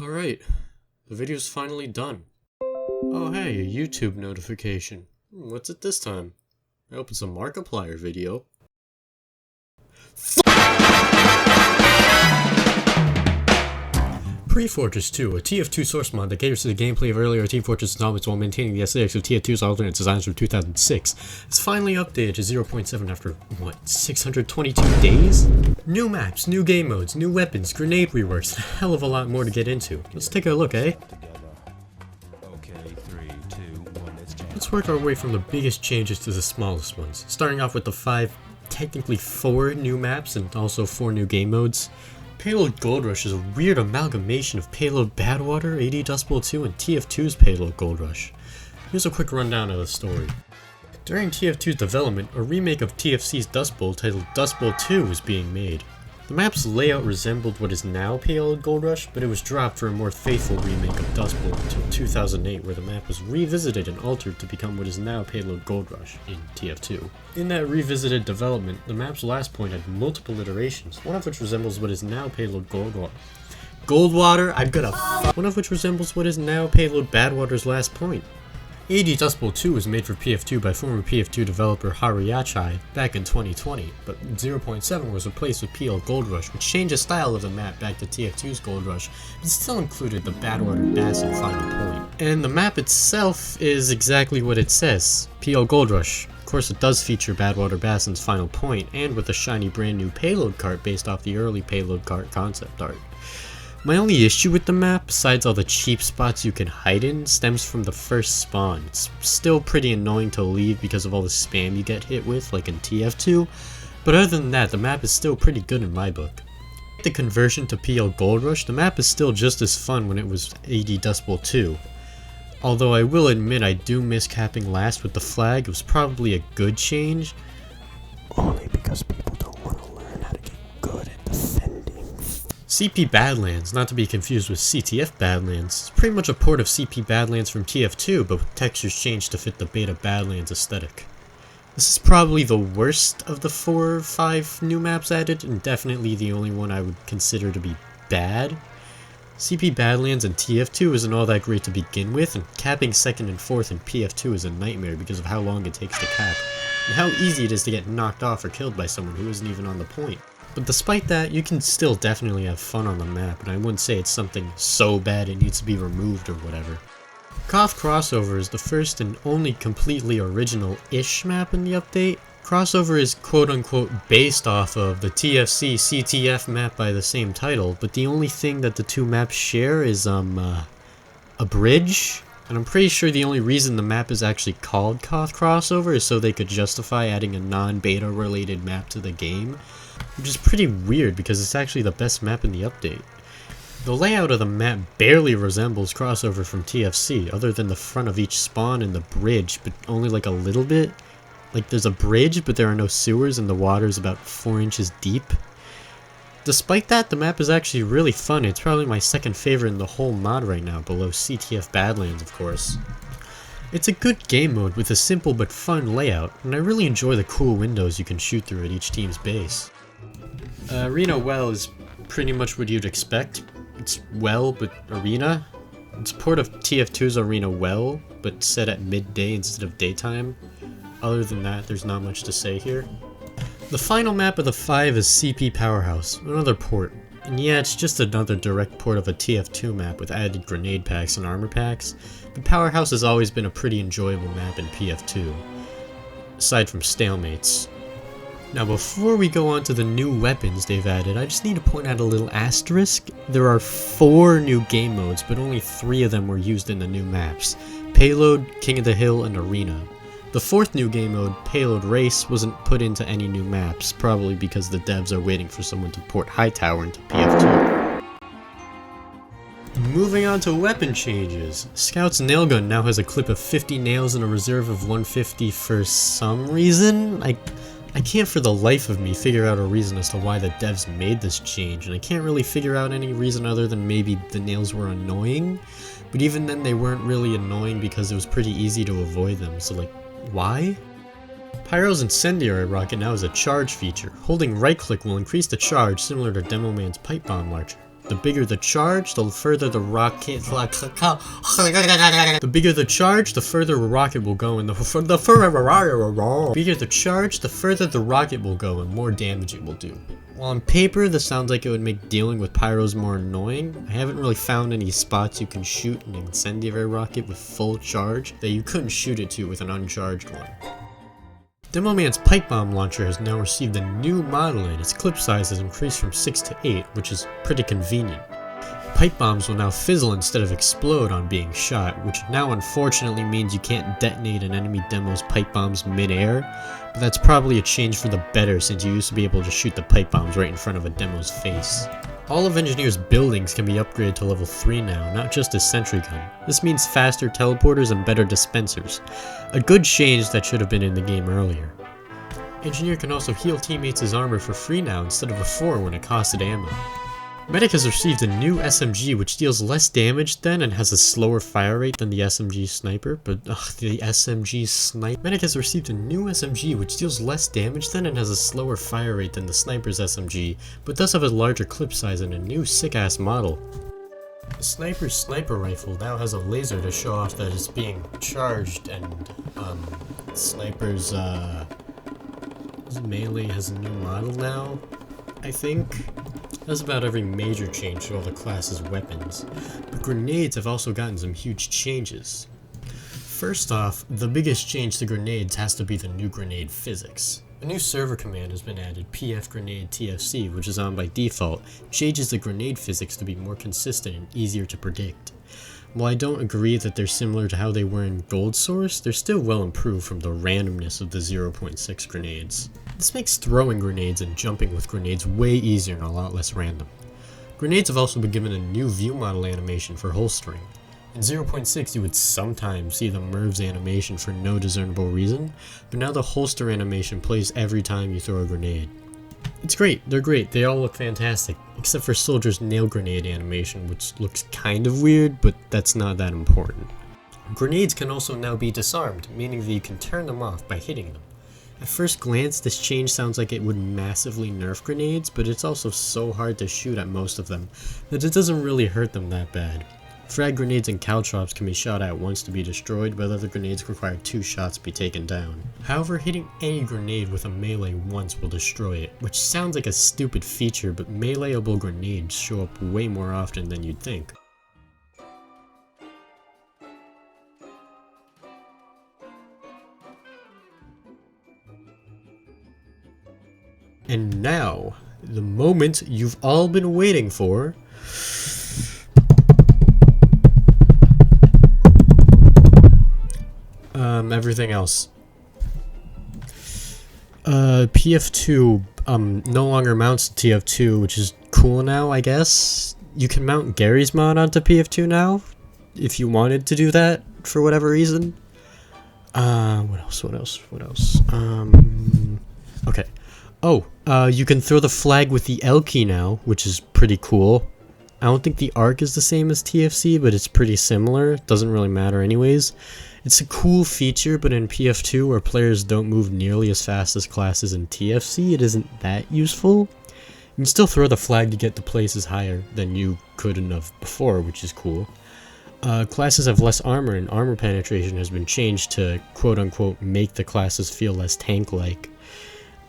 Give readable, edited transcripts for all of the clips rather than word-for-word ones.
Alright, the video's finally done. Oh hey, a YouTube notification. What's it this time? I hope it's a Markiplier video. Pre-Fortress 2, a TF2 source mod that caters to the gameplay of earlier Team Fortress installments while maintaining the aesthetics of TF2's alternate designs from 2006. It's finally updated to 0.7 after, 622 days? New maps, new game modes, new weapons, grenade reworks, a hell of a lot more to get into. Let's take a look, eh? Let's work our way from the biggest changes to the smallest ones, starting off with the technically 4 new maps and also 4 new game modes. Payload Gold Rush is a weird amalgamation of Payload Badwater, AD Dust Bowl 2, and TF2's Payload Gold Rush. Here's a quick rundown of the story. During TF2's development, a remake of TFC's Dust Bowl titled Dust Bowl 2 was being made. The map's layout resembled what is now Payload Gold Rush, but it was dropped for a more faithful remake of Dust Bowl until 2008, where the map was revisited and altered to become what is now Payload Gold Rush in TF2. In that revisited development, the map's last point had multiple iterations, one of which resembles what is now Payload Goldwater, one of which resembles what is now Payload Badwater's last point. AD Dust Bowl 2 was made for PF2 by former PF2 developer Hariachai back in 2020, but 0.7 was replaced with PL Gold Rush, which changed the style of the map back to TF2's Gold Rush, but still included the Badwater Bassin final point. And the map itself is exactly what it says, PL Gold Rush. Of course, it does feature Badwater Bassin's final point, and with a shiny brand new payload cart based off the early payload cart concept art. My only issue with the map, besides all the cheap spots you can hide in, stems from the first spawn. It's still pretty annoying to leave because of all the spam you get hit with, like in TF2, but other than that, the map is still pretty good in my book. With the conversion to PL Gold Rush, the map is still just as fun when it was AD Dust Bowl 2. Although I will admit I do miss capping last with the flag. It was probably a good change, only because people don't want to learn how to get good at defending. CP Badlands, not to be confused with CTF Badlands, is pretty much a port of CP Badlands from TF2, but with textures changed to fit the beta Badlands aesthetic. This is probably the worst of the 4 or 5 new maps added, and definitely the only one I would consider to be bad. CP Badlands and TF2 isn't all that great to begin with, and capping 2nd and 4th in PF2 is a nightmare because of how long it takes to cap, and how easy it is to get knocked off or killed by someone who isn't even on the point. But despite that, you can still definitely have fun on the map, and I wouldn't say it's something so bad it needs to be removed or whatever. KOTH Crossover is the first and only completely original-ish map in the update. Crossover is quote-unquote based off of the TFC CTF map by the same title, but the only thing that the two maps share is, a bridge. And I'm pretty sure the only reason the map is actually called KOTH Crossover is so they could justify adding a non-beta related map to the game. Which is pretty weird because it's actually the best map in the update. The layout of the map barely resembles Crossover from TFC, other than the front of each spawn and the bridge, but only like a little bit. Like there's a bridge, but there are no sewers and the water is about 4 inches deep. Despite that, the map is actually really fun. It's probably my second favorite in the whole mod right now, below CTF Badlands of course. It's a good game mode with a simple but fun layout, and I really enjoy the cool windows you can shoot through at each team's base. Arena Well is pretty much what you'd expect. It's Well, but Arena. It's a port of TF2's Arena Well, but set at midday instead of daytime. Other than that, there's not much to say here. The final map of the 5 is CP Powerhouse, another port. And yeah, it's just another direct port of a TF2 map with added grenade packs and armor packs, but Powerhouse has always been a pretty enjoyable map in PF2, aside from stalemates. Now before we go on to the new weapons they've added, I just need to point out a little asterisk. There are 4 new game modes, but only 3 of them were used in the new maps: Payload, King of the Hill, and Arena. The 4th new game mode, Payload Race, wasn't put into any new maps, probably because the devs are waiting for someone to port Hightower into PF2. Moving on to weapon changes. Scout's nailgun now has a clip of 50 nails and a reserve of 150 for some reason. I can't for the life of me figure out a reason as to why the devs made this change, and I can't really figure out any reason other than maybe the nails were annoying, but even then they weren't really annoying because it was pretty easy to avoid them, so like, why? Pyro's incendiary rocket now has a charge feature. Holding right click will increase the charge similar to Demoman's pipe bomb launcher. The bigger the charge, the further the rocket. The bigger the charge, the further a rocket will go, and the bigger the charge, the further the rocket will go, and more damage it will do. While on paper, this sounds like it would make dealing with pyros more annoying, I haven't really found any spots you can shoot an incendiary rocket with full charge that you couldn't shoot it to with an uncharged one. Demoman's pipe bomb launcher has now received a new model and its clip size has increased from 6 to 8, which is pretty convenient. Pipe bombs will now fizzle instead of explode on being shot, which now unfortunately means you can't detonate an enemy demo's pipe bombs mid-air, but that's probably a change for the better since you used to be able to shoot the pipe bombs right in front of a demo's face. All of Engineer's buildings can be upgraded to level 3 now, not just his sentry gun. This means faster teleporters and better dispensers. A good change that should have been in the game earlier. Engineer can also heal teammates' armor for free now instead of before when it costed ammo. Medic has received a new SMG which deals less damage then and has a slower fire rate than the SMG sniper, but the SMG sniper. Medic has received a new SMG which deals less damage then and has a slower fire rate than the sniper's SMG, but does have a larger clip size and a new sick-ass model. The sniper's sniper rifle now has a laser to show off that it's being charged, and sniper's melee has a new model now, I think. That's about every major change to all the class's weapons, but grenades have also gotten some huge changes. First off, the biggest change to grenades has to be the new grenade physics. A new server command has been added, PF Grenade TFC, which is on by default, changes the grenade physics to be more consistent and easier to predict. While I don't agree that they're similar to how they were in Gold Source, they're still well improved from the randomness of the 0.6 grenades. This makes throwing grenades and jumping with grenades way easier and a lot less random. Grenades have also been given a new view model animation for holstering. In 0.6 you would sometimes see the Merv's animation for no discernible reason, but now the holster animation plays every time you throw a grenade. It's great, they're great, they all look fantastic, except for Soldier's nail grenade animation, which looks kind of weird, but that's not that important. Grenades can also now be disarmed, meaning that you can turn them off by hitting them. At first glance, this change sounds like it would massively nerf grenades, but it's also so hard to shoot at most of them that it doesn't really hurt them that bad. Frag grenades and caltrops can be shot at once to be destroyed, but other grenades require 2 shots to be taken down. However, hitting any grenade with a melee once will destroy it, which sounds like a stupid feature, but meleeable grenades show up way more often than you'd think. And now, the moment you've all been waiting for. Everything else. PF2 no longer mounts TF2, which is cool now, I guess. You can mount Gary's mod onto PF2 now, if you wanted to do that for whatever reason. What else? Okay. Oh, you can throw the flag with the L key now, which is pretty cool. I don't think the arc is the same as TFC, but it's pretty similar. It doesn't really matter anyways. It's a cool feature, but in PF2, where players don't move nearly as fast as classes in TFC, it isn't that useful. You can still throw the flag to get to places higher than you could have before, which is cool. Classes have less armor, and armor penetration has been changed to quote-unquote make the classes feel less tank-like.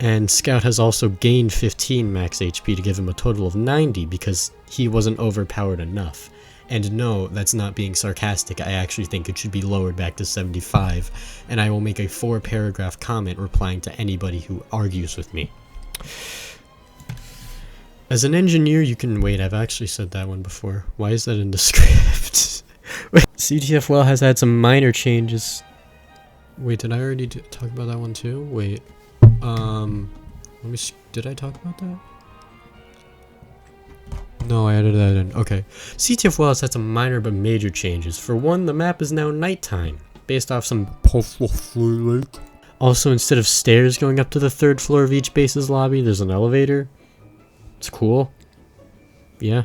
And Scout has also gained 15 max HP to give him a total of 90 because he wasn't overpowered enough. And no, that's not being sarcastic, I actually think it should be lowered back to 75, and I will make a 4-paragraph comment replying to anybody who argues with me. As an engineer, you can wait, I've actually said that one before. Why is that in the script? CTF has had some minor changes. Wait, did I already talk about that one too? Wait. Did I talk about that? No, I added that in. Okay. CTF has had some minor but major changes. For one, the map is now nighttime, based off some Also, instead of stairs going up to the 3rd floor of each base's lobby, there's an elevator. It's cool. Yeah.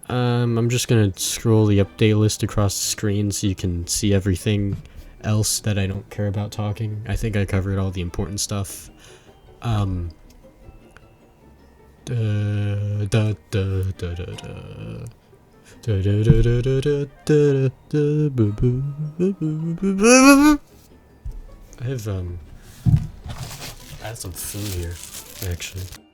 I'm just gonna scroll the update list across the screen so you can see everything else that I don't care about talking. I think I covered all the important stuff. Da, da, da, da, da. I have some food here, actually.